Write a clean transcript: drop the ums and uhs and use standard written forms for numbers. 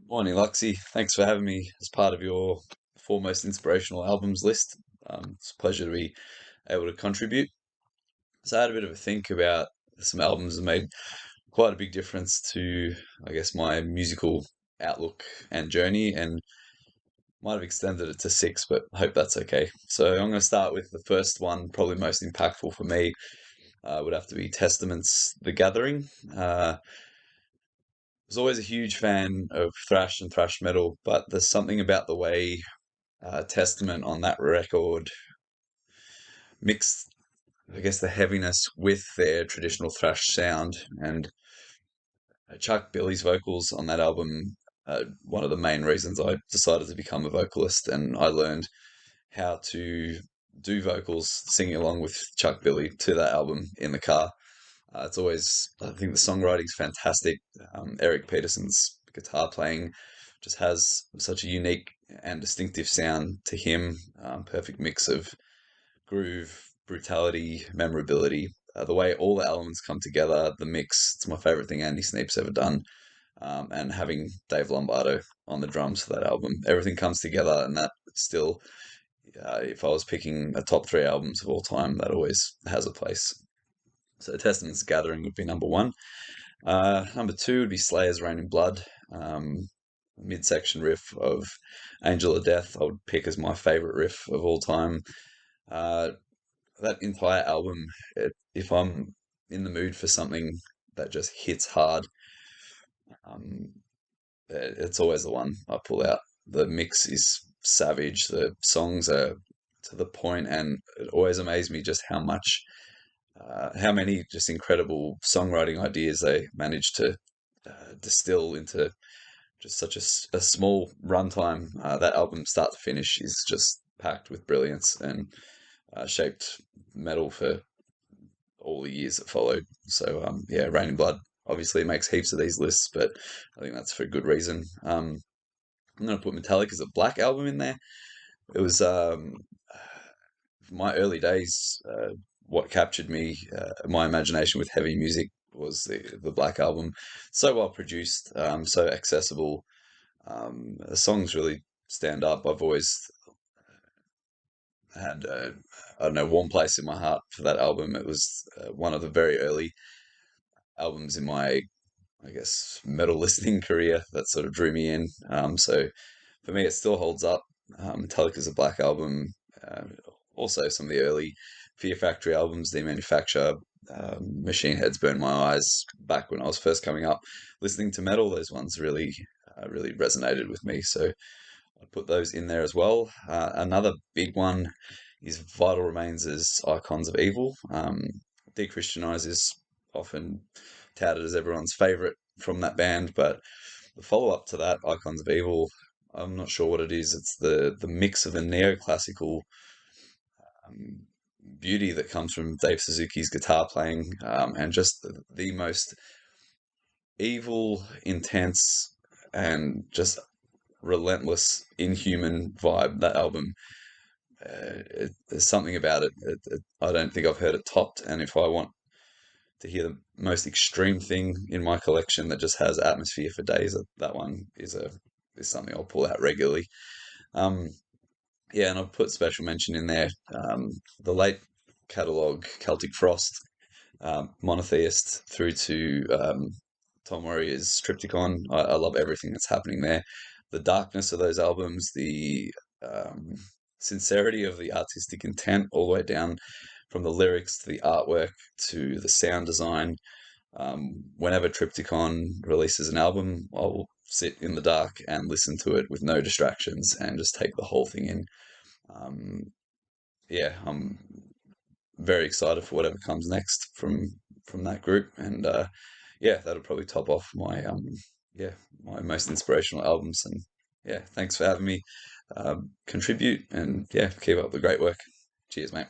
Morning, Luxy. Thanks for having me as part of your foremost inspirational albums list. It's a pleasure to be able to contribute. So I had a bit of a think about some albums that made quite a big difference to, I guess, my musical outlook and journey, and might have extended it to six, but I hope that's okay. So I'm going to start with the first one, probably most impactful for me. Would have to be Testament's The Gathering. Was always a huge fan of thrash and thrash metal, but there's something about the way Testament on that record mixed, I guess, the heaviness with their traditional thrash sound. And Chuck Billy's vocals on that album, one of the main reasons I decided to become a vocalist, and I learned how to do vocals singing along with Chuck Billy to that album in the car. It's always, I think the songwriting's fantastic. Eric Peterson's guitar playing just has such a unique and distinctive sound to him. Perfect mix of groove, brutality, memorability. The way all the elements come together, the mix, it's my favorite thing Andy Sneap's ever done. And having Dave Lombardo on the drums for that album, everything comes together, and that still, if I was picking a top three albums of all time, that always has a place. So Testament's Gathering would be number one. Number two would be Slayer's Rain in Blood. Midsection riff of Angel of Death, I would pick as my favorite riff of all time. Uh, that entire album, if I'm in the mood for something that just hits hard, um, it's always the one I pull out. The mix is savage. The songs are to the point, and it always amazes me just how many just incredible songwriting ideas they managed to distill into just such a small runtime. That album, start to finish, is just packed with brilliance and shaped metal for all the years that followed. So yeah, Rain in Blood obviously makes heaps of these lists, but I think that's for good reason. I'm going to put Metallica's a Black album in there. It was my early days. What captured me, my imagination with heavy music, was the Black album. So well produced, so accessible. The songs really stand up. I've always had I don't know, warm place in my heart for that album. It was one of the very early albums in my, I guess, metal listening career that sort of drew me in. So for me, it still holds up. Metallica's a Black album. Uh, Also, some of the early Fear Factory albums, they manufacture. Machine Head's Burn My Eyes. Back when I was first coming up, listening to metal, those ones really resonated with me. So I'd put those in there as well. Another big one is Vital Remains' Icons of Evil. Dechristianize is often touted as everyone's favorite from that band, but the follow up to that, Icons of Evil, I'm not sure what it is. It's the mix of the neoclassical um, beauty that comes from Dave Suzuki's guitar playing, and just the most evil, intense, and just relentless, inhuman vibe. That album, there's something about it. I don't think I've heard it topped. And if I want to hear the most extreme thing in my collection that just has atmosphere for days, that one is something I'll pull out regularly. Um, yeah, and I've put special mention in there. The late catalog, Celtic Frost, Monotheist, through to Tom Warrior's Triptychon. I love everything that's happening there. The darkness of those albums, the um, sincerity of the artistic intent, all the way down from the lyrics to the artwork to the sound design. Whenever Triptychon releases an album, I'll sit in the dark and listen to it with no distractions and just take the whole thing in. Um, yeah, I'm very excited for whatever comes next from that group, and yeah, that'll probably top off my yeah, my most inspirational albums. And yeah, thanks for having me contribute, and yeah, keep up the great work. Cheers, mate.